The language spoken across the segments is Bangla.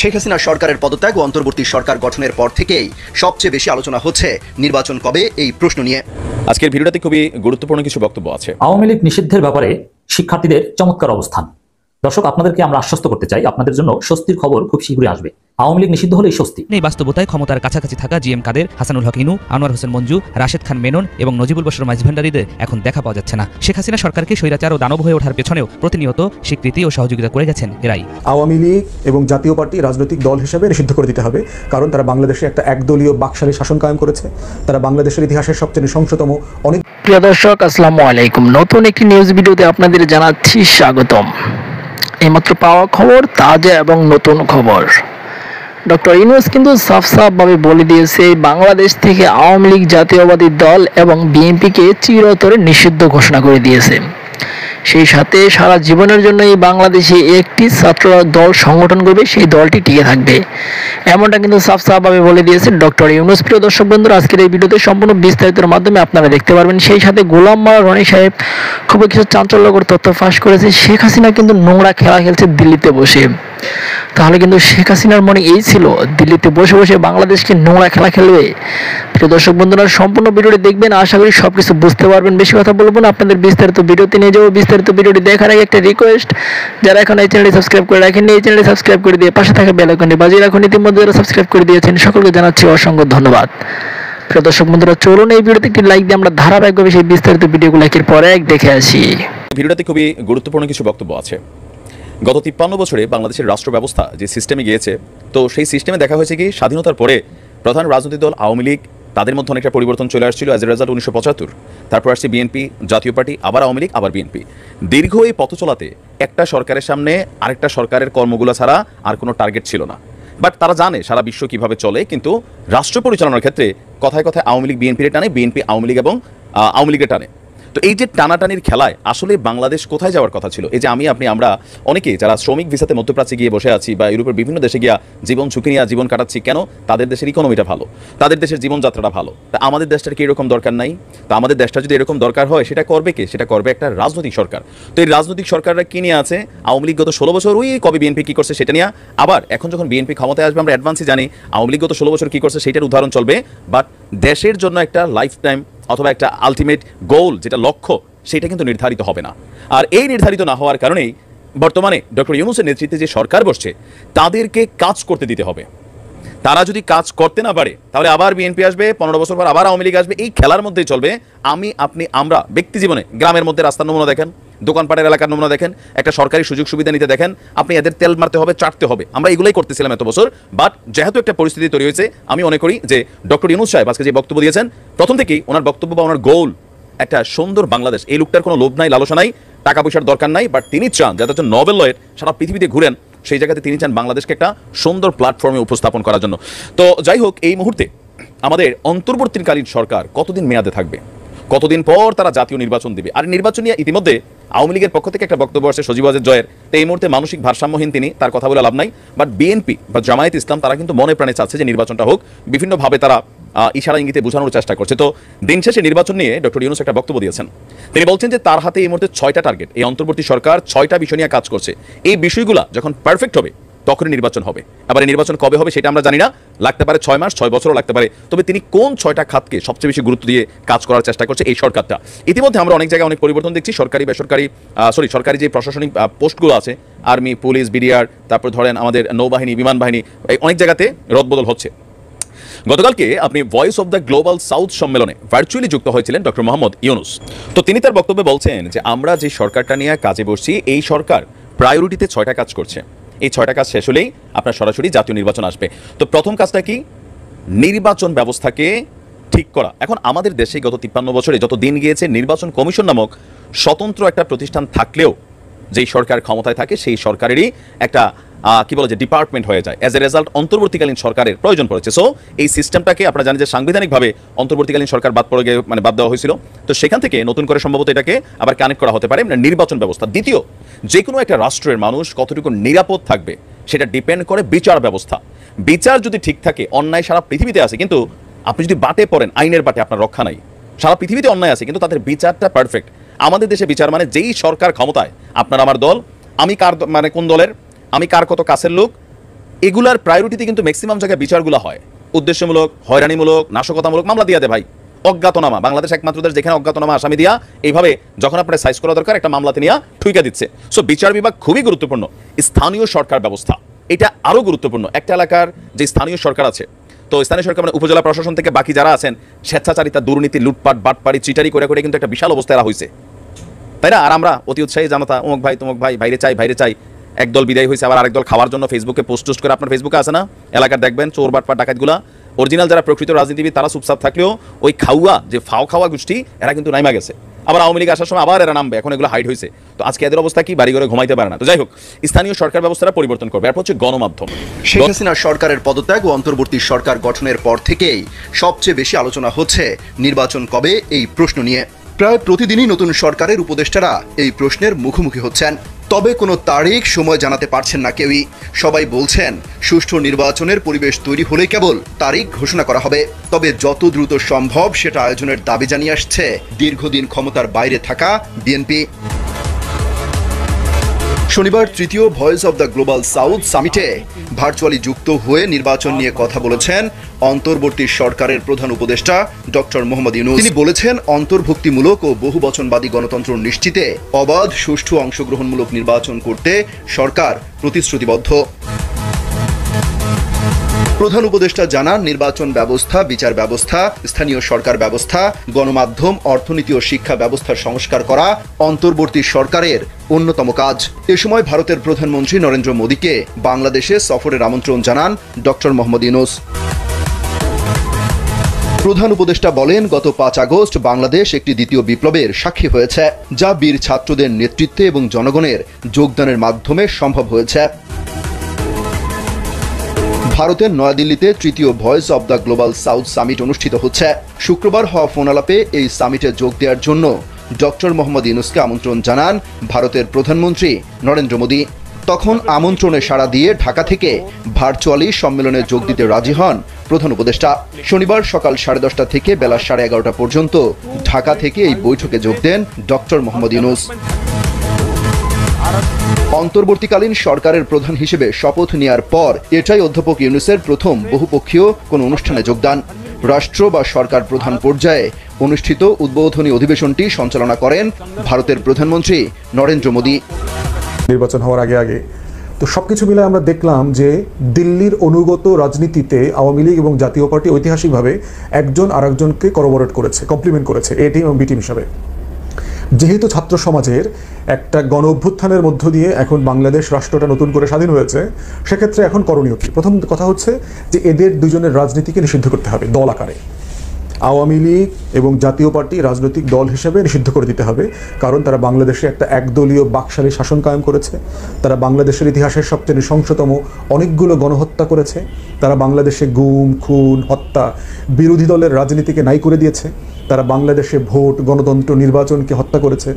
শেখ হাসিনা সরকারের পদত্যাগ ও অন্তর্বর্তী সরকার গঠনের পর থেকেই সবচেয়ে বেশি আলোচনা হচ্ছে নির্বাচন কবে এই প্রশ্ন নিয়ে। আজকের ভিডিওতে খুবই গুরুত্বপূর্ণ কিছু বক্তব্য আছে। আওয়ামী লীগ নিষিদ্ধের ব্যাপারে শিক্ষার্থীদের চমৎকার অবস্থান। দর্শক, আপনাদেরকে আমরা আশ্বস্ত করতে চাই, আপনাদের জন্য স্বস্তির খবর খুব শীঘ্রই আসবে। আওয়ামী লীগ নিষিদ্ধ হলেই স্বস্তি। এই বাস্তবতায় ক্ষমতার কাছাকাছি থাকা জিএম কাদের, হাসানুল হক ইনু, আনোয়ার হোসেন মঞ্জু, রাশেদ খান মেনন এবং নজিবুল বশর মাঝভান্ডারীদের এখন দেখা পাওয়া যাচ্ছে না। শেখ হাসিনা সরকারকে স্বৈরাচার ও দানব হয়ে ওঠার পেছনেও প্রতিনিয়ত স্বীকৃতি ও সহযোগিতা করে গেছেন এরাই। আওয়ামী লীগ এবং জাতীয় পার্টি রাজনৈতিক দল হিসেবে নিষিদ্ধ করে দিতে হবে, কারণ তারা বাংলাদেশে একটা একদলীয় বাকশালী শাসন কায়েম করেছে। তারা বাংলাদেশের ইতিহাসের সবচেয়ে নৃশংসতম অনেক। প্রিয় দর্শক, আসসালামু আলাইকুম। নতুন একটি নিউজ ভিডিওতে আপনাদের জানাচ্ছি স্বাগতম। এইমাত্র পাওয়া খবর, তাজা এবং নতুন খবর। ডক্টর ইউনূস কিন্তু সাফসাফভাবে বলে দিয়েছে বাংলাদেশ থেকে আওয়ামী লীগ জাতীয়বাদী দল এবং বিএনপিকে চিরতরে নিষিদ্ধ ঘোষণা করে দিয়েছে। সেই সাথে সারা জীবনের জন্য এই বাংলাদেশে একটি ছাত্র দল সংগঠন করবে, সেই দলটি টিকে থাকবে, এমনটা কিন্তু সাফসাফভাবে বলে দিয়েছে ডক্টর ইউনূস। প্রিয় দর্শক বন্ধুরা, আজকের এই ভিডিওতে সম্পূর্ণ বিস্তারিতের মাধ্যমে আপনারা দেখতে পারবেন। সেই সাথে গোলাম মাওলা রনি সাহেব খুবই কিছু চাঞ্চল্যকর তথ্য ফাঁস করেছে। শেখ হাসিনা কিন্তু নোংরা খেলা খেলছে দিল্লিতে বসে। তাহলে কিন্তু শেখ হাসিনার মনে এই ছিল দিল্লিতে বসে বসে বাংলাদেশকে নোংরা খেলা খেলবে। প্রিয় দর্শক বন্ধুরা, সম্পূর্ণ ভিডিওটি দেখবেন, আশা করি সবকিছু বুঝতে পারবেন। বেশি কথা বলবো না, আপনাদের বিস্তারিত ভিডিওতে নিয়ে যাবো। বিস্তারিত ভিডিওটি দেখার আগে একটা রিকোয়েস্ট, যারা এখন এই চ্যানেলটি সাবস্ক্রাইব করে রাখেননি, এই চ্যানেলটি সাবস্ক্রাইব করে দিয়ে পাশে থাকা বেল আইকনটি বাজিয়ে রাখুন। ইতিমধ্যে যারা সাবস্ক্রাইব করে দিয়েছেন সকলকে জানাচ্ছি অসংখ্য ধন্যবাদ। প্রিয় দর্শক বন্ধুরা, চলুন এই ভিডিওতে একটি লাইক দিয়ে আমরা ধারাবাহিকভাবে সেই বিস্তারিত ভিডিওগুলো একের পর এক দেখে আসি। ভিডিওতে খুবই গুরুত্বপূর্ণ কিছু বক্তব্য আছে। গত 53 বছরে বাংলাদেশের রাষ্ট্র ব্যবস্থা যে সিস্টেমে গিয়েছে, তো সেই সিস্টেমে দেখা হয়েছে কি স্বাধীনতার পরে প্রধান রাজনৈতিক দল আওয়ামী লীগ, তাদের মধ্যে অনেকটা পরিবর্তন চলে আসছিল। অ্যাজ এ রেজাল্ট 1975, তারপর আসছে বিএনপি, জাতীয় পার্টি, আবার আওয়ামী লীগ, আবার বিএনপি। দীর্ঘ এই পথ চলাতে একটা সরকারের সামনে আরেকটা সরকারের কর্মগুলো ছাড়া আর কোনো টার্গেট ছিল না। বাট তারা জানে সারা বিশ্ব কিভাবে চলে, কিন্তু রাষ্ট্র পরিচালনার ক্ষেত্রে কথায় কথায় আওয়ামী লীগ বিএনপির টানে, বিএনপি আওয়ামী লীগ এবং আওয়ামী লীগের টানে। তো এই যে টানাটানির খেলায় আসলে বাংলাদেশ কোথায় যাওয়ার কথা ছিল? এই যে আমরা অনেকেই যারা শ্রমিক ভিসাতে মধ্যপ্রাচ্যে গিয়ে বসে আছি বা ইউরোপের বিভিন্ন দেশে গিয়া জীবন ঝুঁকি নিয়ে জীবন কাটাচ্ছি, কেন? তাদের দেশের ইকোনমিটা ভালো, তাদের দেশের জীবনযাত্রাটা ভালো। তা আমাদের দেশটার কি এরকম দরকার নাই? তা আমাদের দেশটা যদি এরকম দরকার হয়, সেটা করবে কে? সেটা করবে একটা রাজনৈতিক সরকার। তো এই রাজনৈতিক সরকাররা কি নিয়ে আছে? আওয়ামী লীগ গত 16 বছর ওই কবে বিএনপি কি করছে সেটা নিয়ে, আবার এখন যখন বিএনপি ক্ষমতায় আসবে আমরা অ্যাডভান্সই জানি আওয়ামী লীগ গত 16 বছর কি করছে সেটার উদাহরণ চলবে। বাট দেশের জন্য একটা লাইফ টাইম অথবা একটা আলটিমেট গোল, যেটা লক্ষ্য, সেটা কিন্তু নির্ধারিত হবে না। আর এই নির্ধারিত না হওয়ার কারণেই বর্তমানে ডক্টর ইউনূসের নেতৃত্বে যে সরকার বসছে, তাদেরকে কাজ করতে দিতে হবে। তারা যদি কাজ করতে না পারে, তাহলে আবার বিএনপি আসবে, 15 বছর পর আবার আওয়ামী লীগ আসবে। এই খেলার মধ্যেই চলবে। আমি, আপনি, আমরা ব্যক্তি জীবনে গ্রামের মধ্যে রাস্তার নমুনা দেখেন, দোকানপাটের এলাকার নমুনা দেখেন, একটা সরকারি সুযোগ সুবিধা নিতে দেখেন, আপনি এদের তেল মারতে হবে, চাটতে হবে। আমরা এগুলোই করতেছিলাম এত বছর। বাট যেহেতু একটা পরিস্থিতি তৈরি হয়েছে, আমি মনে করি যে ডক্টর ইউনূস সাহেব আজকে যে বক্তব্য দিয়েছেন, প্রথম থেকেই ওনার বক্তব্য বা ওনার গোল একটা সুন্দর বাংলাদেশ। এই লোকটার কোনো লোভ নাই, লালসা নাই, টাকা পয়সার দরকার নাই। বাট তিনি চান যাতে একজন নোবেল লয়ের সারা পৃথিবীতে ঘুরেন, সেই জায়গাতে তিনি চান বাংলাদেশকে একটা সুন্দর প্ল্যাটফর্মে উপস্থাপন করার জন্য। তো যাই হোক, এই মুহূর্তে আমাদের অন্তর্বর্তীকালীন সরকার কতদিন মেয়াদে থাকবে, কতদিন পর তারা জাতীয় নির্বাচন দেবে। আর নির্বাচন নিয়ে ইতিমধ্যে আওয়ামী লীগের পক্ষ থেকে একটা বক্তব্য আসছে সজীব ওয়াজেদ জয়ের। তো এই মুহূর্তে মানসিক ভারসাম্যহীন তিনি, তার কথা বলে লাভ নাই। বাট বিএনপি বা জামায়াত ইসলাম তারা কিন্তু মনে প্রাণে চাচ্ছে যে নির্বাচনটা হোক, বিভিন্নভাবে তারা ইশারা ইঙ্গিতে বোঝানোর চেষ্টা করছে। তো দিন শেষে নির্বাচন নিয়ে ডক্টর ইউনূস একটা বক্তব্য দিয়েছেন। তিনি বলছেন যে তার হাতে এই মুহূর্তে 6টা টার্গেট, এই অন্তর্বর্তী সরকার 6টা বিষয় নিয়ে কাজ করছে। এই বিষয়গুলো যখন পারফেক্ট হবে তখনই নির্বাচন হবে। আবার এই নির্বাচন কবে হবে সেটা আমরা জানি না, লাগতে পারে 6 মাস, 6 বছরও লাগতে পারে। তবে তিনি কোন 6টা খাতকে সবচেয়ে বেশি গুরুত্ব দিয়ে কাজ করার চেষ্টা করছে এই সরকারটা। ইতিমধ্যে আমরা অনেক জায়গায় অনেক পরিবর্তন দেখছি। সরকারি বেসরকারি সরকারি যে প্রশাসনিক পোস্টগুলো আছে, আর্মি, পুলিশ, বিডিআর, তারপর ধরেন আমাদের নৌবাহিনী, বিমান বাহিনী, অনেক জায়গাতে রদবদল হচ্ছে। গতকালকে আপনি voice of the Global south সম্মেলনে ভার্চুয়ালি যুক্ত হয়েছিলেন ডক্টর মোহাম্মদ ইউনূস। তো তিনি তার বক্তব্যে বলছেন যে আমরা যে সরকারটা নিয়ে কাজে বসছি, এই সরকার প্রায়োরিটিতে 6টা কাজ করছে। এই 6টা কাজ শেষ হলেই আপনার সরাসরি জাতীয় নির্বাচন আসবে। তো প্রথম কাজটা কি? নির্বাচন ব্যবস্থাকে ঠিক করা। এখন আমাদের দেশে গত 53 বছরে যত দিন গিয়েছে, নির্বাচন কমিশন নামক স্বতন্ত্র একটা প্রতিষ্ঠান থাকলেও যেই সরকার ক্ষমতায় থাকে সেই সরকারেরই একটা কি বলে যে ডিপার্টমেন্ট হয়ে যায়। অ্যাজ এ রেজাল্ট অন্তর্বর্তীকালীন সরকারের প্রয়োজন পড়েছে। সো এই সিস্টেমটাকে আপনারা জানেন যে সাংবিধানিকভাবে অন্তর্বর্তীকালীন সরকার বাদ দেওয়া হয়েছিল। তো সেখান থেকে নতুন করে সম্ভবত এটাকে আবার কানেক্ট করা হতে পারে নির্বাচন ব্যবস্থা। দ্বিতীয়, যে কোনো একটা রাষ্ট্রের মানুষ কতটুকু নিরাপদ থাকবে সেটা ডিপেন্ড করে বিচার ব্যবস্থা। বিচার যদি ঠিক থাকে, অন্যায় সারা পৃথিবীতে আছে, কিন্তু আপনি যদি বাটে পড়েন, আইনের বাটে আপনার রক্ষা নাই। সারা পৃথিবীতে অন্যায় আছে, কিন্তু তাদের বিচারটা পারফেক্ট। আমাদের দেশে বিচার মানে যেই সরকার ক্ষমতায়, আপনার আমার দল, আমি কার কোন দলের, আমি কার কত কাছের লোক, এগুলার প্রায়োরিটিতে কিন্তু ম্যাক্সিমাম জায়গায় বিচারগুলো হয় উদ্দেশ্যমূলক, হয়রানিমূলক, নাশকতামূলক মামলা দিয়ে দেয় ভাই। অজ্ঞাতনামা, বাংলাদেশ একমাত্র দেশ যেখানে অজ্ঞাতনামা আসামি দিয়া এইভাবে যখন আপনার সাইজ করা দরকার একটা মামলাতে নিয়ে ঠুইকা দিচ্ছে। সো বিচার বিভাগ খুবই গুরুত্বপূর্ণ। স্থানীয় সরকার ব্যবস্থা এটা আরও গুরুত্বপূর্ণ। একটা এলাকার যে স্থানীয় সরকার আছে, তো স্থানীয় সরকার মানে উপজেলা প্রশাসন থেকে বাকি যারা আছেন, স্বেচ্ছাচারিতা, দুর্নীতি, লুটপাট, বাটপাড়ি, চিটারি করে করে কিন্তু একটা বিশাল অবস্থা এরা হয়েছে, তাই না? আর আমরা অতি উৎসাহী জানাতা, অমুক ভাই তমুক ভাই, বাইরে চাই বাইরে চাই। একদল বিদায় হয়েছে, আবার আরেকদল খাওয়ার জন্য ফেসবুকে পোস্ট করে। আপনার ফেসবুকে আছে না এলাকার দেখবেন চোর বাটপাট ডাকাতগুলা, অরিজিনাল যারা প্রকৃত রাজনীতিবিদ তারা চুপচাপ থাকলেও ওই খাওয়া যে ফাও খাওয়া গোষ্ঠী এরা কিন্তু নাইমা গেছে। আবার আওয়ামী লীগ আসার সময় আবার এরা নামবে, এখন এগুলো হাইড হয়েছে। তো আজকে এদের অবস্থা কি, বাড়ি ঘরে ঘুমাইতে পারে না। তো যাই হোক, স্থানীয় সরকার ব্যবস্থাটা পরিবর্তন করবে। এরপর হচ্ছে গণমাধ্যম। শেখ হাসিনার সরকারের পদত্যাগ ও অন্তর্বর্তী সরকার গঠনের পর থেকেই সবচেয়ে বেশি আলোচনা হচ্ছে নির্বাচন কবে এই প্রশ্ন নিয়ে। প্রায় প্রতিদিনই নতুন সরকারের উপদেষ্টারা এই প্রশ্নের মুখোমুখি হচ্ছেন, তবে কোনো তারিখ সময় জানাতে পারছেন না কেউই। সবাই বলছেন সুষ্ঠু নির্বাচনের পরিবেশ তৈরি হলে কেবল তারিখ ঘোষণা করা হবে, তবে যত দ্রুত সম্ভব সেটা আয়োজনের দাবি জানিয়ে আসছে দীর্ঘদিন ক্ষমতার বাইরে থাকা বিএনপি। শনিবার তৃতীয় Voice of the Global South সামিটে ভার্চুয়ালি যুক্ত হয়ে নির্বাচন নিয়ে কথা বলেছেন অন্তর্বর্তী সরকারের প্রধান উপদেষ্টা ডক্টর মোহাম্মদ ইউনূস। তিনি বলেছেন, অন্তর্ভুক্তিমূলক ও বহুবচনবাদী গণতন্ত্র নিশ্চিতে অবাধ, সুষ্ঠু, অংশগ্রহণমূলক নির্বাচন করতে সরকার প্রতিশ্রুতিবদ্ধ। প্রধান উপদেষ্টা জানান, নির্বাচন ব্যবস্থা, বিচার ব্যবস্থা, স্থানীয় সরকার ব্যবস্থা, গণমাধ্যম, অর্থনীতি ও শিক্ষা ব্যবস্থার সংস্কার করা অন্তর্বর্তী সরকারের অন্যতম কাজ। এ সময় ভারতের প্রধানমন্ত্রী নরেন্দ্র মোদীকে বাংলাদেশে সফরের আমন্ত্রণ জানান ডক্টর মোহাম্মদ ইউনূস। প্রধান উপদেষ্টা বলেন, গত 5 আগস্ট বাংলাদেশ একটি দ্বিতীয় বিপ্লবের সাক্ষী হয়েছে, যা বীর ছাত্রদের নেতৃত্বে এবং জনগণের যোগদানের মাধ্যমে সম্ভব হয়েছে। ভারতের নয়াদিল্লিতে তৃতীয় Voice of the Global south summit অনুষ্ঠিত হচ্ছে। শুক্রবার হওয়া ফোন আলাপে এই সামিটে যোগ দেওয়ার জন্য ডক্টর মোহাম্মদ ইউনূসকে আমন্ত্রণ জানান ভারতের প্রধানমন্ত্রী নরেন্দ্র মোদী। তখন আমন্ত্রণে সাড়া দিয়ে ঢাকা থেকে ভার্চুয়ালি সম্মেলনে যোগ দিতে রাজি হন প্রধান উপদেষ্টা। শনিবার সকাল 10:30 থেকে বেলা 11:30 পর্যন্ত ঢাকা থেকে এই বৈঠকে যোগ দেন ডক্টর মোহাম্মদ ইউনূস। অন্তর্বর্তীকালীন সরকারের প্রধান হিসেবে শপথ নেওয়ার পর এটাই অধ্যাপক ইউনূসের প্রথম বহুপক্ষীয় কোনো অনুষ্ঠানে যোগদান। রাষ্ট্র বা সরকার প্রধান পর্যায়ে অনুষ্ঠিত উদ্বোধনী অধিবেশনটি সঞ্চালনা করেন ভারতের প্রধানমন্ত্রী নরেন্দ্র মোদী। নির্বাচন হওয়ার আগে তো সবকিছু মিলে আমরা দেখলাম যে দিল্লির অনুগত রাজনীতিতে আওয়ামী লীগ এবং জাতীয় পার্টি ঐতিহাসিকভাবে একজন আরেকজনকে করবোরেট করেছে, কমপ্লিমেন্ট করেছে, এ টিম এবং বি টিম হিসাবে। যেহেতু ছাত্র সমাজের একটা গণ অভ্যুত্থানের মধ্য দিয়ে এখন বাংলাদেশ রাষ্ট্রটা নতুন করে স্বাধীন হয়েছে, সেক্ষেত্রে এখন করণীয় কি? প্রথম কথা হচ্ছে যে এদের দুজনের রাজনীতিকে নিষিদ্ধ করতে হবে দল আকারে। আওয়ামী লীগ এবং জাতীয় পার্টি রাজনৈতিক দল হিসেবে নিষিদ্ধ করে দিতে হবে, কারণ তারা বাংলাদেশে একটা একদলীয় বাকশালী শাসন কায়েম করেছে। তারা বাংলাদেশের ইতিহাসের সবচেয়ে নৃশংসতম অনেকগুলো গণহত্যা করেছে। তারা বাংলাদেশে গুম, খুন, হত্যা, বিরোধী দলের রাজনীতিকে নাই করে দিয়েছে। তারা বাংলাদেশে ভোট, গণতন্ত্র, নির্বাচনকে হত্যা করেছে।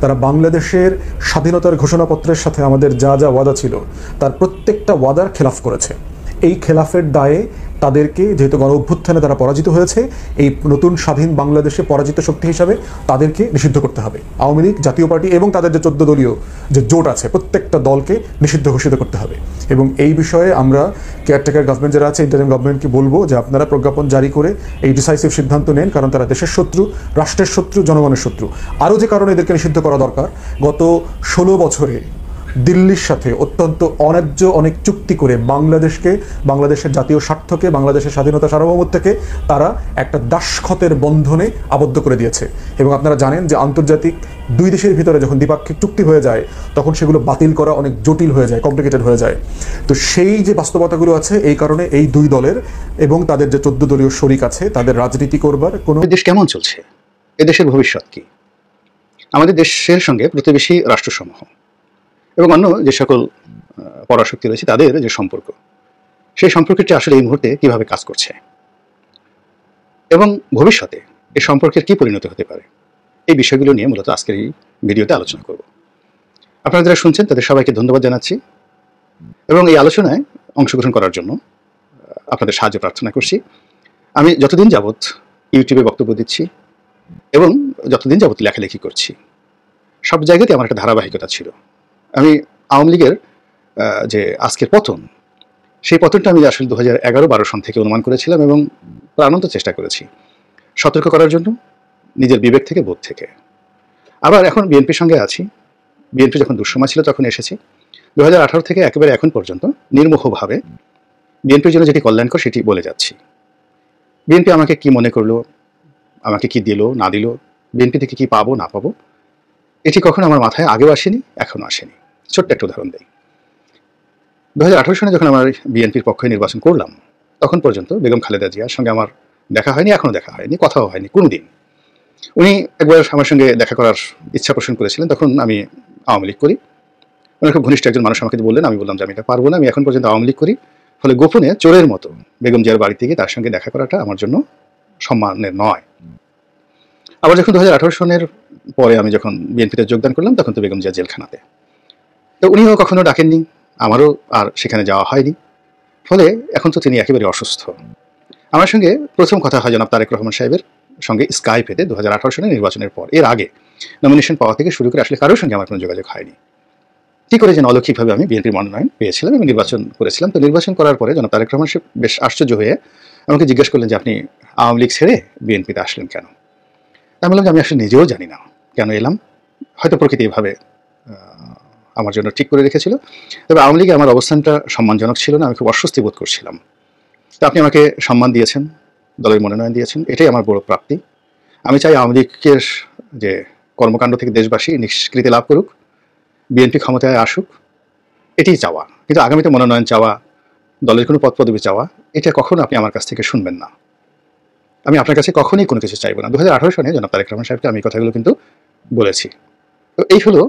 তারা বাংলাদেশের স্বাধীনতার ঘোষণাপত্রের সাথে আমাদের যা যা ওয়াদা ছিল তার প্রত্যেকটা ওয়াদার খেলাফ করেছে। এই খেলাফের দায়ে তাদেরকে, যেহেতু গণ অভ্যুত্থানে তারা পরাজিত হয়েছে, এই নতুন স্বাধীন বাংলাদেশে পরাজিত শক্তি হিসাবে তাদেরকে নিষিদ্ধ করতে হবে। আওয়ামী লীগ, জাতীয় পার্টি এবং তাদের যে 14 দলীয় যে জোট আছে প্রত্যেকটা দলকে নিষিদ্ধ ঘোষিত করতে হবে। এবং এই বিষয়ে আমরা কেয়ারটেকার গভর্নমেন্ট যারা আছে, ইন্টারিম গভর্নমেন্টকে বলবো যে আপনারা প্রজ্ঞাপন জারি করে এই ডিসাইসিভ সিদ্ধান্ত নেন, কারণ তারা দেশের শত্রু, রাষ্ট্রের শত্রু, জনগণের শত্রু। আরও যে কারণে এদেরকে নিষিদ্ধ করা দরকার, গত 16 বছরে দিল্লির সাথে অত্যন্ত অন্যায্য অনেক চুক্তি করে বাংলাদেশের জাতীয় স্বার্থকে, বাংলাদেশের স্বাধীনতা সার্বভৌমত্বকে তারা একটা দাসখতের বন্ধনে আবদ্ধ করে দিয়েছে। এবং আপনারা জানেন যে আন্তর্জাতিক দুই দেশের ভিতরে যখন দ্বিপাক্ষিক চুক্তি হয়ে যায় তখন সেগুলো বাতিল করা অনেক জটিল হয়ে যায়, কমপ্লিকেটেড হয়ে যায়। তো সেই যে বাস্তবতাগুলো আছে, এই কারণে এই দুই দলের এবং তাদের যে 14 দলীয় শরিক আছে তাদের রাজনীতি করবার কোনো। দেশ কেমন চলছে, এদেশের ভবিষ্যৎ কি? আমাদের দেশের সঙ্গে প্রতিবেশী রাষ্ট্রসমূহ এবং অন্য যে সকল পরাশক্তি রয়েছে তাদের যে সম্পর্ক, সেই সম্পর্কটি আসলে এই মুহূর্তে কিভাবে কাজ করছে এবং ভবিষ্যতে এই সম্পর্কের কি পরিণতি হতে পারে, এই বিষয়গুলো নিয়ে মূলত আজকের এই ভিডিওতে আলোচনা করব। আপনারা যারা শুনছেন তাদের সবাইকে ধন্যবাদ জানাচ্ছি এবং এই আলোচনায় অংশগ্রহণ করার জন্য আপনাদের সাহায্য প্রার্থনা করছি। আমি যতদিন যাবৎ ইউটিউবে বক্তব্য দিচ্ছি এবং যতদিন যাবৎ লেখালেখি করছি, সব জায়গাতে আমার একটা ধারাবাহিকতা ছিল। আমি আওয়ামী লীগের যে আজকের পতন, সেই পতনটা আমি আসলে 2011-12 সন থেকে অনুমান করেছিলাম এবং প্রাণান্ত চেষ্টা করেছি সতর্ক করার জন্য, নিজের বিবেক থেকে, বোধ থেকে। আবার এখন বিএনপির সঙ্গে আছি। বিএনপি যখন দুঃসময় ছিল তখন এসেছি। 2018 থেকে একেবারে এখন পর্যন্ত নির্মোহভাবে বিএনপির জন্য যেটি কল্যাণকর সেটি বলে যাচ্ছি। বিএনপি আমাকে কি মনে করলো, আমাকে কি দিল না দিল, বিএনপি থেকে কি পাবো না পাবো, এটি কখনো আমার মাথায় আগেও আসেনি, এখনো আসেনি। ছোট্ট একটা উদাহরণ দেই। 2018 সনে যখন আমার বিএনপির পক্ষে নির্বাচন করলাম, তখন পর্যন্ত বেগম খালেদা জিয়ার সঙ্গে আমার দেখা হয়নি, এখনো দেখা হয়নি, কথাও হয়নি কোনোদিন। উনি একবার আমার সঙ্গে দেখা করার ইচ্ছা পোষণ করেছিলেন, তখন আমি আওয়ামী লীগ করি। উনি খুব ঘনিষ্ঠ একজন মানুষ আমাকে বললেন, আমি বললাম যে আমি এটা পারবো না, আমি এখন পর্যন্ত আওয়ামী লীগ করি। ফলে গোপনে চোরের মতো বেগম জিয়ার বাড়িতে গিয়ে তার সঙ্গে দেখা করাটা আমার জন্য সম্মানের নয়। আবার যখন 2018 সনের পরে আমি যখন বিএনপিতে যোগদান করলাম, তখন তো বেগম জিয়া জেলখানাতে, তো উনিও কখনো ডাকেননি, আমারও আর সেখানে যাওয়া হয়নি। ফলে এখন তো তিনি একেবারে অসুস্থ। আমার সঙ্গে প্রথম কথা হয় জনাব তারেক রহমান সাহেবের সঙ্গে স্কাইপেতে 2018 সনের নির্বাচনের পর। এর আগে নমিনেশন পাওয়া থেকে শুরু করে আসলে কারোর সঙ্গে আমার কোনো যোগাযোগ হয়নি। কি করে যেন অলৌকিকভাবে আমি বিএনপির মনোনয়ন পেয়েছিলাম এবং নির্বাচন করেছিলাম। তো নির্বাচন করার পরে জনাব তারেক রহমান সাহেব বেশ আশ্চর্য হয়ে আমাকে জিজ্ঞেস করলেন যে আপনি আওয়ামী লীগ ছেড়ে বিএনপিতে আসলেন কেন? আমি বললাম যে আমি আসলে নিজেও জানি না কেন এলাম, হয়তো প্রকৃতি এভাবে আমার জন্য ঠিক করে রেখেছিল। তবে আওয়ামী লীগে আমার অবস্থানটা সম্মানজনক ছিল না, আমি খুব অস্বস্তি বোধ করছিলাম। তো আপনি আমাকে সম্মান দিয়েছেন, দলের মনোনয়ন দিয়েছেন, এটাই আমার বড় প্রাপ্তি। আমি চাই আওয়ামী লীগের যে কর্মকাণ্ড থেকে দেশবাসী নিষ্কৃতি লাভ করুক, বিএনপি ক্ষমতায় আসুক, এটাই চাওয়া। কিন্তু আগামীতে মনোনয়ন চাওয়া, দলের কোনো পদ পদবি চাওয়া, এটা কখনো আপনি আমার কাছ থেকে শুনবেন না। আমি আপনার কাছে কখনোই কোনো কিছু চাইবো না। 2018 সনে জনাব তারেক রহমান সাহেবকে আমি কথাগুলো কিন্তু বলেছি। তো এই হলো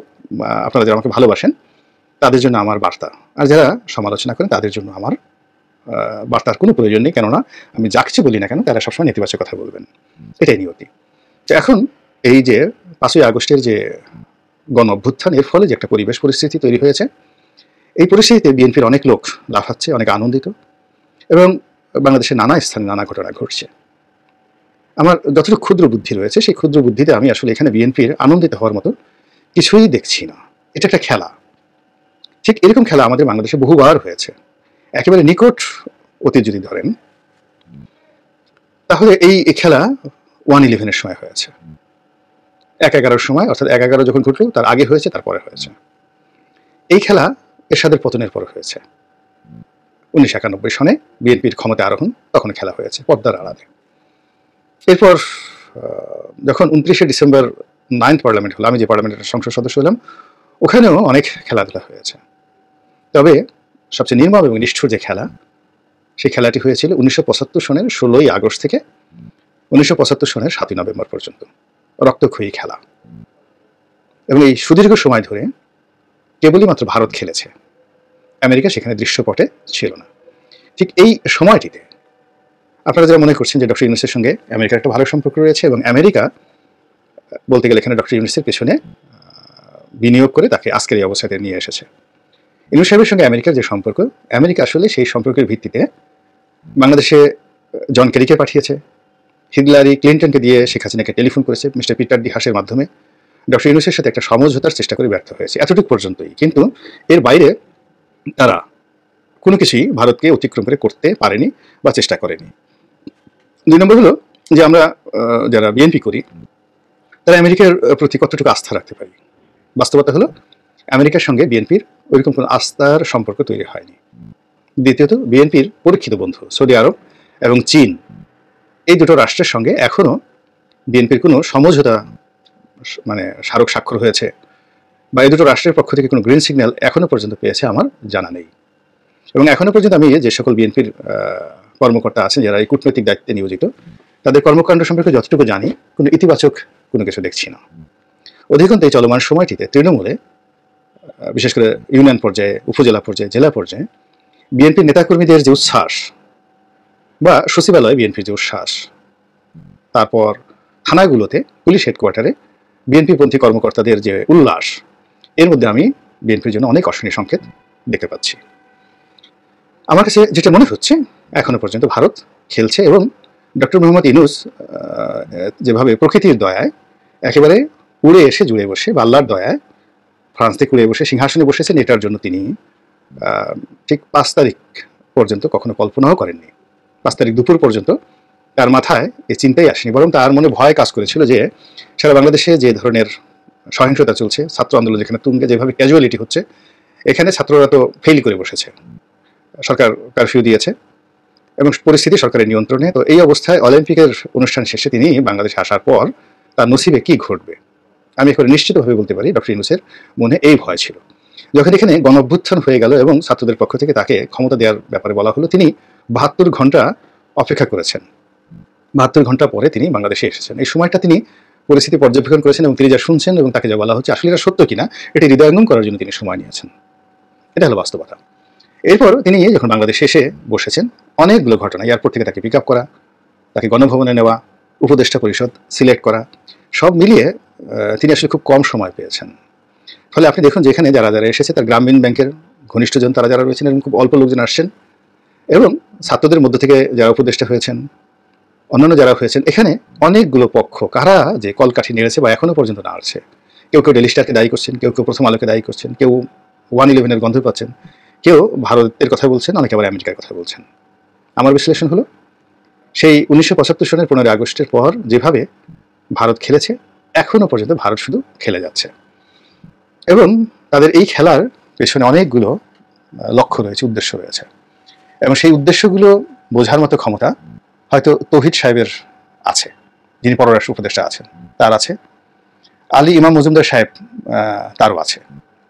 আপনারা যারা আমাকে ভালোবাসেন তাদের জন্য আমার বার্তা, আর যারা সমালোচনা করেন তাদের জন্য আমার বার্তার কোনো প্রয়োজন নেই। কেননা আমি যা কিছু বলি না কেন তারা সবসময় নেতিবাচক কথা বলবেন, এটাই নিয়তি। তো এখন এই যে 5ই আগস্টের যে গণ অভ্যুত্থান, এর ফলে যে একটা পরিবেশ পরিস্থিতি তৈরি হয়েছে, এই পরিস্থিতিতে বিএনপির অনেক লোক লাফাচ্ছে, অনেক আনন্দিত, এবং বাংলাদেশের নানা স্থানে নানা ঘটনা ঘটছে। আমার যতটুকু ক্ষুদ্র বুদ্ধি রয়েছে, সেই ক্ষুদ্র বুদ্ধিতে আমি আসলে এখানে বিএনপির আনন্দিত হওয়ার মতো কিছুই দেখছি না। এটা একটা খেলা। ঠিক এরকম খেলা আমাদের বাংলাদেশে বহুবার হয়েছে। একেবারে নিকট অতীত যদি ধরেন, তাহলে এই খেলা 1/11-এর সময় হয়েছে, 1/11-র সময়, অর্থাৎ 1/11 যখন ঘটল তার আগে হয়েছে, তারপরে হয়েছে। এই খেলা এরশাদের পতনের পর হয়েছে। 1991 সনে বিএনপির ক্ষমতা আরোহণ, তখন খেলা হয়েছে পর্দার আড়ালে। এরপর যখন 29শে ডিসেম্বর 9th পার্লামেন্ট হলো, আমি যে পার্লামেন্টের সংসদ সদস্য হলাম, ওখানেও অনেক খেলাধুলা হয়েছে। তবে সবচেয়ে নির্মম এবং নিষ্ঠুর যে খেলা, সেই খেলাটি হয়েছিল 1975 সনের 16ই আগস্ট থেকে 1975 সনের 7ই নভেম্বর পর্যন্ত, রক্তক্ষয়ী খেলা। এবং এই সুদীর্ঘ সময় ধরে কেবলই মাত্র ভারত খেলেছে, আমেরিকা সেখানে দৃশ্যপটে ছিল না। ঠিক এই সময়টিতে আপনারা যারা মনে করছেন যে ডক্টর ইউনূসের সঙ্গে আমেরিকার একটা ভালো সম্পর্ক রয়েছে এবং আমেরিকা বলতে গেলে এখানে ডক্টর ইউনূসের পেছনে বিনিয়োগ করে তাকে আজকের এই অবস্থাতে নিয়ে এসেছে। ইউনূস সাহেবের সঙ্গে আমেরিকার যে সম্পর্ক, আমেরিকা আসলে সেই সম্পর্কের ভিত্তিতে বাংলাদেশে জন কেরিকে পাঠিয়েছে, হিলারি ক্লিন্টনকে দিয়ে শেখ হাসিনাকে টেলিফোন করেছে, মিস্টার পিটার ডি হাসের মাধ্যমে ডক্টর ইউনূসের সাথে একটা সমঝোতার চেষ্টা করে ব্যর্থ হয়েছে, এতটুকু পর্যন্তই। কিন্তু এর বাইরে তারা কোনো কিছুই ভারতকে অতিক্রম করে করতে পারেনি বা চেষ্টা করেনি। 2 নম্বর হলো যে আমরা যারা বিএনপি করি তারা আমেরিকার প্রতি কতটুকু আস্থা রাখতে পারি। বাস্তবতা হলো আমেরিকার সঙ্গে বিএনপির ওইরকম কোনো আস্থার সম্পর্ক তৈরি হয়নি। দ্বিতীয়ত, বিএনপির পরীক্ষিত বন্ধু সৌদি আরব এবং চীন, এই দুটো রাষ্ট্রের সঙ্গে এখনও বিএনপির কোনো সমঝোতা মানে স্মারক স্বাক্ষর হয়েছে বা এই দুটো রাষ্ট্রের পক্ষ থেকে কোনো গ্রিন সিগন্যাল এখনও পর্যন্ত পেয়েছে আমার জানা নেই। এবং এখনও পর্যন্ত আমি যে সকল বিএনপির কর্মকর্তা আছেন যারা এই কূটনৈতিক দায়িত্বে নিয়োজিত, তাদের কর্মকাণ্ড সম্পর্কে যতটুকু জানি, কোনো ইতিবাচক কোনো কিছু দেখছি না। অধিকন্তু এই চলমান সময়টিতে তৃণমূলে, বিশেষ করে ইউনিয়ন পর্যায়ে, উপজেলা পর্যায়ে, জেলা পর্যায়ে বিএনপির নেতাকর্মীদের যে উচ্ছ্বাস, বা সচিবালয়ে বিএনপির যে উচ্ছ্বাস, তারপর থানাগুলোতে, পুলিশ হেডকোয়ার্টারে বিএনপিপন্থী কর্মকর্তাদের যে উল্লাস, এর মধ্যে আমি বিএনপির জন্য অনেক অশনি সংকেত দেখতে পাচ্ছি। আমার কাছে যেটা মনে হচ্ছে, এখনো পর্যন্ত ভারত খেলছে এবং ডক্টর মোহাম্মদ ইউনূস যেভাবে প্রকৃতির দয়ায় একেবারে উড়ে এসে জুড়ে বসে, বা আল্লাহর দয়ায় ফ্রান্স থেকে উড়ে বসে সিংহাসনে বসেছেন, এটার জন্য তিনি ঠিক 5 তারিখ পর্যন্ত কখনো কল্পনাও করেননি। 5 তারিখ দুপুর পর্যন্ত তার মাথায় এই চিন্তাই আসেনি, বরং তার মনে ভয় কাজ করেছিল যে সারা বাংলাদেশে যে ধরনের সহিংসতা চলছে, ছাত্র আন্দোলন যেখানে তুঙ্গে, যেভাবে ক্যাজুয়ালিটি হচ্ছে, এখানে ছাত্ররা তো ফেল করে বসেছে, সরকার কারফিউ দিয়েছে এবং পরিস্থিতি সরকারের নিয়ন্ত্রণে। তো এই অবস্থায় অলিম্পিকের অনুষ্ঠান শেষে তিনি বাংলাদেশে আসার পর তার নসিবে কি ঘটবে, আমি এখানে নিশ্চিতভাবে বলতে পারি ডক্টর ইউনূসের মনে এই ভয় ছিল। যখন এখানে গণঅভ্যুত্থান হয়ে গেল এবং ছাত্রদের পক্ষ থেকে তাকে ক্ষমতা দেওয়ার ব্যাপারে বলা হলো, তিনি 72 ঘন্টা অপেক্ষা করেছেন। 72 ঘন্টা পরে তিনি বাংলাদেশে এসেছেন। এই সময়টা তিনি পরিস্থিতি পর্যবেক্ষণ করেছেন এবং তিনি যা শুনছেন এবং তাকে যা বলা হচ্ছে আসলে এটা সত্য কিনা এটি হৃদয়ঙ্গম করার জন্য তিনি সময় নিয়েছেন। এটা হলো বাস্তবতা। এরপর তিনি যখন বাংলাদেশে এসে বসেছেন, অনেকগুলো ঘটনা, এয়ারপোর্ট থেকে তাকে পিক আপ করা, তাকে গণভবনে নেওয়া, উপদেষ্টা পরিষদ সিলেক্ট করা, সব মিলিয়ে তিনি আসলে খুব কম সময় পেয়েছেন। ফলে আপনি দেখুন যেখানে যারা যারা এসেছে তার গ্রামীণ ব্যাংকের ঘনিষ্ঠজন তারা যারা রয়েছেন এবং খুব অল্প লোকজন আসছেন, এবং ছাত্রদের মধ্য থেকে যারা উপদেষ্টা হয়েছেন, অন্যান্য যারা হয়েছেন, এখানে অনেকগুলো পক্ষ কারা যে কলকাঠি নেড়েছে বা এখনো পর্যন্ত নাড়ছে। কেউ কেউ ডেলি স্টারকে দায়ী করছেন, কেউ কেউ প্রথম আলোকে দায়ী করছেন, কেউ 111-এর গন্ধ পাচ্ছেন, কেউ ভারতের কথা বলছেন, অনেকে আবার আমেরিকার কথা বলছেন। আমার বিশ্লেষণ হলো সেই 1975 সনের 15 আগস্টের পর যেভাবে ভারত খেলেছে, এখনো পর্যন্ত ভারত শুধু খেলে যাচ্ছে এবং তাদের এই খেলার পেছনে অনেকগুলো লক্ষ্য রয়েছে, উদ্দেশ্য রয়েছে, এবং সেই উদ্দেশ্যগুলো বোঝার মতো ক্ষমতা হয়তো তৌহিদ সাহেবের আছে, যিনি পররাষ্ট্র উপদেষ্টা আছেন, তার আছে। আলী ইমাম মজুমদার সাহেব তারও আছে,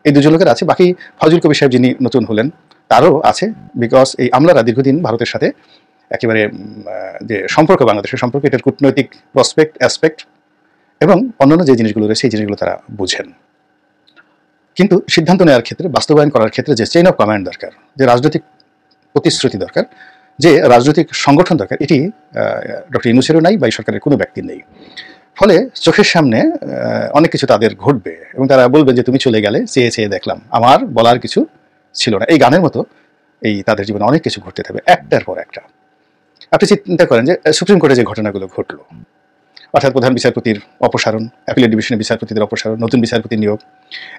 এই দুজন লোকের আছে। বাকি ফজল কবির সাহেব যিনি নতুন হলেন তারও আছে, বিকজ এই আমলারা দীর্ঘদিন ভারতের সাথে একেবারে যে সম্পর্ক, বাংলাদেশের সম্পর্ক, এটার কূটনৈতিক প্রসপেক্ট অ্যাসপেক্ট এবং অন্যান্য যে জিনিসগুলো রয়েছে এই জিনিসগুলো তারা বুঝেন। কিন্তু সিদ্ধান্ত নেওয়ার ক্ষেত্রে, বাস্তবায়ন করার ক্ষেত্রে যে চেইন অফ কমান্ড দরকার, যে রাজনৈতিক প্রতিশ্রুতি দরকার, যে রাজনৈতিক সংগঠন দরকার, এটি ডক্টর ইউনূসেরও নাই বা এই সরকারের কোনো ব্যক্তির নেই। ফলে চোখের সামনে অনেক কিছু তাদের ঘটবে এবং তারা বলবেন যে তুমি চলে গেলে চেয়ে চেয়ে দেখলাম, আমার বলার কিছু ছিল না। এই গানের মতো এই তাদের জীবনে অনেক কিছু ঘটতে থাকবে একটার পর একটা। আপনি চিন্তা করেন যে সুপ্রিম কোর্টে যে ঘটনাগুলো ঘটলো, অর্থাৎ প্রধান বিচারপতির অপসারণ, অ্যাপিলেট ডিভিশনের বিচারপতিদের অপসারণ, নতুন বিচারপতি নিয়োগ,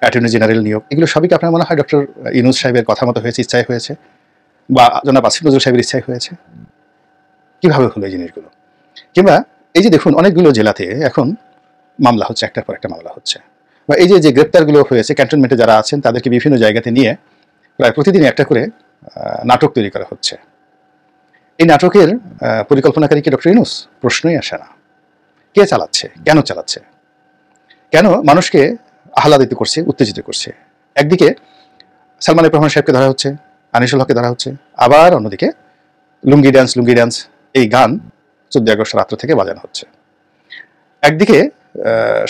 অ্যাটর্নি জেনারেল নিয়োগ, এগুলো সবই কি আপনার মনে হয় ডক্টর ইউনূস সাহেবের কথা মতো হয়েছে, ইচ্ছায় হয়েছে, বা জনাব আসিফ নজরুল সাহেবের ইচ্ছায় হয়েছে? কিভাবে হলো এই জিনিসগুলো? কিংবা এই যে দেখুন অনেকগুলো জেলাতে এখন মামলা হচ্ছে, একটার পর একটা মামলা হচ্ছে, বা এই যে গ্রেপ্তারগুলো হয়েছে, ক্যান্টনমেন্টে যারা আছেন তাদেরকে বিভিন্ন জায়গাতে নিয়ে প্রায় প্রতিদিন একটা করে নাটক তৈরি করা হচ্ছে। এই নাটকের পরিকল্পনাকারী কি ডক্টর ইউনূস? প্রশ্নই আসে না। কে চালাচ্ছে? কেন চালাচ্ছে? কেন মানুষকে আহ্লাদিত করছে, উত্তেজিত করছে? একদিকে সালমান এফ রহমান সাহেবকে ধরা হচ্ছে, আনিসুল হককে ধরা হচ্ছে, আবার অন্যদিকে লুঙ্গি ড্যান্স এই গান 14 আগস্ট রাত্র থেকে বাজানো হচ্ছে। একদিকে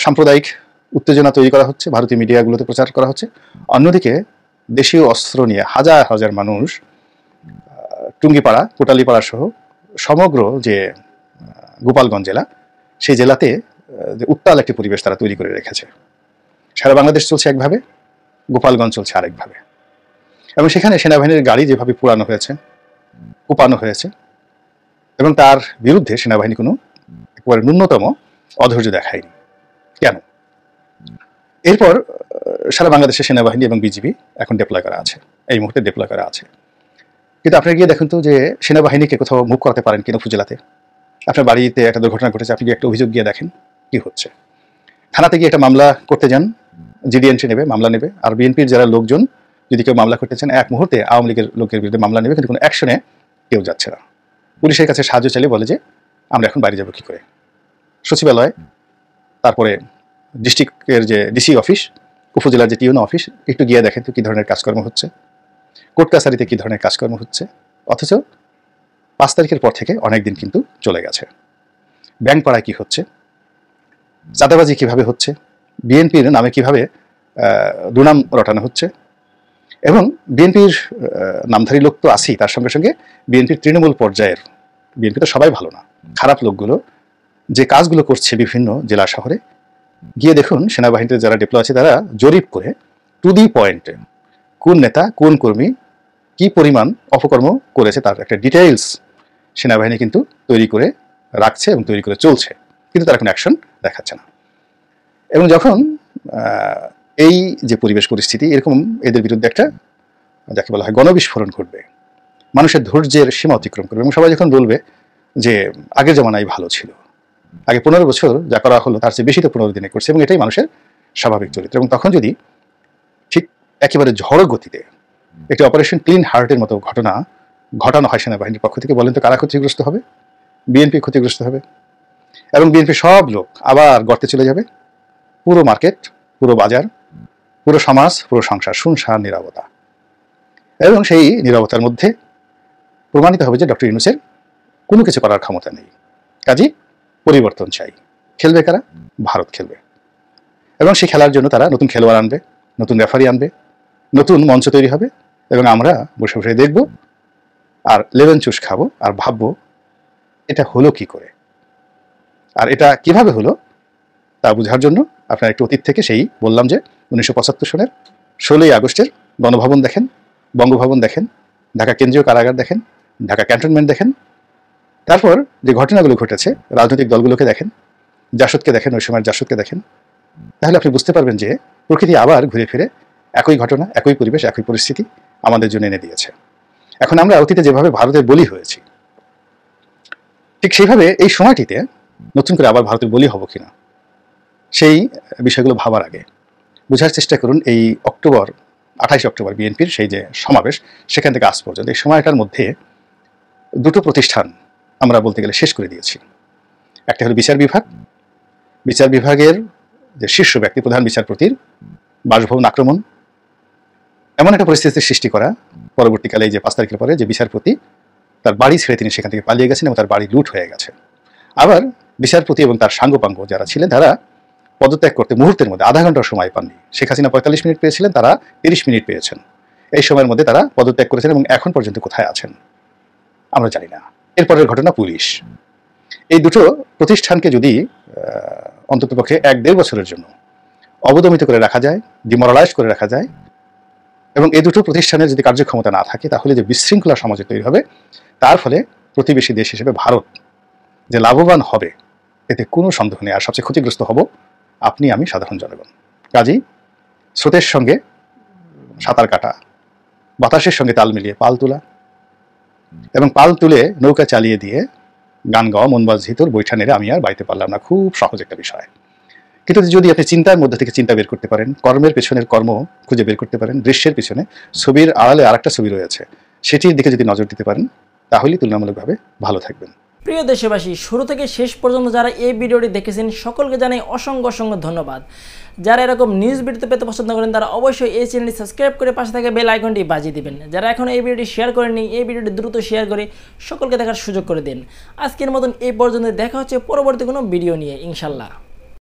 সাম্প্রদায়িক উত্তেজনা তৈরি করা হচ্ছে, ভারতীয় মিডিয়াগুলোতে প্রচার করা হচ্ছে, অন্যদিকে দেশীয় অস্ত্র নিয়ে হাজার হাজার মানুষ টুঙ্গিপাড়া, কোটালীপাড়া সহ সমগ্র যে গোপালগঞ্জ জেলা, সেই জেলাতে উত্তাল একটি পরিবেশ তারা তৈরি করে রেখেছে। সারা বাংলাদেশ চলছে একভাবে, গোপালগঞ্জ চলছে আরেকভাবে, এবং সেখানে সেনাবাহিনীর গাড়ি যেভাবে পোড়ানো হয়েছে, কোপানো হয়েছে, এবং তার বিরুদ্ধে সেনাবাহিনী কোনো একেবারে ন্যূনতম অধৈর্য দেখায়নি। কেন? এরপর সারা বাংলাদেশে সেনাবাহিনী এবং বিজিবি এখন ডিপ্লয় করা আছে, এই মুহূর্তে ডিপ্লয় করা আছে। কিন্তু আপনারা গিয়ে দেখুন তো যে সেনাবাহিনীকে কোথাও মুভ করাতে পারেন কিনা উপজেলাতে? আপনার বাড়িতে একটা দুর্ঘটনা ঘটেছে, আপনি গিয়ে একটা অভিযোগ গিয়ে দেখেন কি হচ্ছে। থানাতে গিয়ে একটা মামলা করতে যান, জিডি এন্ট্রি নেবে, মামলা নেবে, আর বিএনপির যারা লোকজন যদি কেউ মামলা করতে চান এক মুহূর্তে আওয়ামী লীগের লোকের বিরুদ্ধে মামলা নেবে, কিন্তু কোনো অ্যাকশনে কেউ যাচ্ছে না। পুলিশের কাছে সাহায্য চাইলে বলে যে আমরা এখন বাইরে যাবো কি করে। সচিবালয়, তারপরে ডিস্ট্রিক্টের যে ডিসি অফিস, উপজেলার যে টিউনো অফিস, একটু গিয়ে দেখেন তো কী ধরনের কাজকর্ম হচ্ছে, কোর্ট কাছারিতে কী ধরনের কাজকর্ম হচ্ছে। অথচ 5 তারিখের পর থেকে অনেক দিন কিন্তু চলে গেছে। ব্যাংকপাড়ায় কি হচ্ছে, চাঁদাবাজি কিভাবে হচ্ছে, বিএনপির নামে কিভাবে দুর্নাম রটানো হচ্ছে, এবং বিএনপির নামধারী লোক তো আছেই, তার সঙ্গে সঙ্গে বিএনপির তৃণমূল পর্যায়ের, বিএনপি তো সবাই ভালো না, খারাপ লোকগুলো যে কাজগুলো করছে বিভিন্ন জেলা শহরে, গিয়ে দেখুন সেনাবাহিনীতে যারা ডিপ্লয় আছে তারা জরিপ করে টু দি পয়েন্টে কোন নেতা কোন কর্মী কি পরিমাণ অপকর্ম করেছে তার একটা ডিটেইলস সেনাবাহিনী কিন্তু তৈরি করে রাখছে এবং তৈরি করে চলছে, কিন্তু তারা কোনো অ্যাকশন দেখাচ্ছে না। এবং যখন এই যে পরিবেশ পরিস্থিতি, এরকম এদের বিরুদ্ধে একটা যাকে বলা হয় গণবিস্ফোরণ ঘটবে, মানুষের ধৈর্যের সীমা অতিক্রম করবে এবং সবাই যখন বলবে যে আগের জমানায় ভালো ছিল, আগে 15 বছর যা করা হলো তার চেয়ে বেশি তো 15 দিনে করছে, এবং এটাই মানুষের স্বাভাবিক চরিত্র। এবং তখন যদি ঠিক একেবারে ঝড় গতিতে একটি অপারেশন ক্লিন হার্টের মতো ঘটনা ঘটানো হয় সেনাবাহিনীর পক্ষ থেকে, বলেন তো কারা ক্ষতিগ্রস্ত হবে? বিএনপি ক্ষতিগ্রস্ত হবে, এবং বিএনপি সব লোক আবার গর্তে চলে যাবে। পুরো মার্কেট, পুরো বাজার, পুরো সমাজ, পুরো সংসার শুনশান নীরবতা, এবং সেই নীরবতার মধ্যে প্রমাণিত হবে যে ডক্টর ইউনূসের কোনো কিছু করার ক্ষমতা নেই। কাজেই পরিবর্তন চাই। খেলবে কারা? ভারত খেলবে, এবং সেই খেলার জন্য তারা নতুন খেলোয়াড় আনবে, নতুন রেফারি আনবে, নতুন মঞ্চ তৈরি হবে, এবং আমরা বসে বসে দেখব আর লেমন জুস খাবো আর ভাববো এটা হলো কি করে, আর এটা কিভাবে হলো তা বোঝার জন্য আপনারা একটু অতীত থেকে সেই বললাম যে 1975 সনের 16ই আগস্টের গণভবন দেখেন, বঙ্গভবন দেখেন, ঢাকা কেন্দ্রীয় কারাগার দেখেন, ঢাকা ক্যান্টনমেন্ট দেখেন, তারপর যে ঘটনাগুলো ঘটেছে রাজনৈতিক দলগুলোকে দেখেন, জাসদকে দেখেন, ওই সময়ের জাসদকে দেখেন, তাহলে আপনি বুঝতে পারবেন যে প্রকৃতি আবার ঘুরে ফিরে একই ঘটনা, একই পরিবেশ, একই পরিস্থিতি আমাদের জন্য এনে দিয়েছে। এখন আমরা অতীতে যেভাবে ভারতের বলি হয়েছি, ঠিক সেইভাবে এই সময়টিতে নতুন করে আবার ভারতের বলি হব কিনা সেই বিষয়গুলো ভাবার আগে বোঝার চেষ্টা করুন। এই 28 অক্টোবর বিএনপির সেই যে সমাবেশ, সেখান থেকে আজ পর্যন্ত এই সময়টার মধ্যে দুটো প্রতিষ্ঠান আমরা বলতে গেলে শেষ করে দিয়েছি। একটা হলো বিচার বিভাগ। বিচার বিভাগের যে শীর্ষ ব্যক্তি প্রধান বিচারপতির বাসভবন আক্রমণ, এমন একটা পরিস্থিতির সৃষ্টি করা, পরবর্তীকালে এই যে 5 তারিখের পরে যে বিচারপতি তার বাড়ি ছেড়ে তিনি সেখান থেকে পালিয়ে গেছেন এবং তার বাড়ি লুট হয়ে গেছে। আবার বিচারপতি এবং তার সাঙ্গপাঙ্গ যারা ছিলেন তারা পদত্যাগ করতে মুহূর্তের মধ্যে আধা ঘন্টার সময় পাননি। শেখ হাসিনা 45 মিনিট পেয়েছিলেন, তারা 30 মিনিট পেয়েছেন। এই সময়ের মধ্যে তারা পদত্যাগ করেছেন এবং এখন পর্যন্ত কোথায় আছেন আমরা জানি না। এরপরের ঘটনা পুলিশ। এই দুটো প্রতিষ্ঠানকে যদি অন্ততপক্ষে 1-1.5 বছরের জন্য অবদমিত করে রাখা যায়, ডিমোরালাইজ করে রাখা যায়, এবং এই দুটো প্রতিষ্ঠানের যদি কার্যক্ষমতা না থাকে, তাহলে যে বিশৃঙ্খলা সমাজে তৈরি হবে, তার ফলে প্রতিবেশী দেশ হিসেবে ভারত যে লাভবান হবে এতে কোনো সন্দেহ নেই। আর সবচেয়ে ক্ষতিগ্রস্ত হব আপনি, আমি, সাধারণ জনগণ। কাজেই স্রোতের সঙ্গে সাঁতার কাটা, বাতাসের সঙ্গে তাল মিলিয়ে পাল তোলা, এবং পাল তুলে নৌকা চালিয়ে দিয়ে গান গাওয়া, মনবাজ ভিতর বৈঠা নেড়ে আমি আর বাইতে পারলাম না, খুব সহজ একটা বিষয়। কিন্তু যদি আপনি চিন্তার মধ্যে থেকে চিন্তা বের করতে পারেন, কর্মের পেছনের কর্ম খুঁজে বের করতে পারেন, দৃশ্যের পিছনে ছবির আড়ালে আরেকটা ছবি রয়েছে, সেটির দিকে যদি নজর দিতে পারেন, তাহলেই তুলনামূলকভাবে ভালো থাকবেন। প্রিয় দেশবাসী, শুরু থেকে শেষ পর্যন্ত যারা এই ভিডিওটি দেখেছেন সকলকে জানাই অসংখ্য অসংখ্য ধন্যবাদ। যারা এরকম নিউজ ভিডিও পেতে পছন্দ করেন তারা অবশ্যই এই চ্যানেলটি সাবস্ক্রাইব করে পাশে থাকা বেল আইকনটি বাজিয়ে দিবেন। যারা এখন এই ভিডিওটি শেয়ার করেননি, এই ভিডিওটি দ্রুত শেয়ার করে সকলকে দেখার সুযোগ করে দিন। আজকের মতন এই পর্যন্ত, দেখা হচ্ছে পরবর্তী কোনো ভিডিও নিয়ে ইনশাল্লাহ।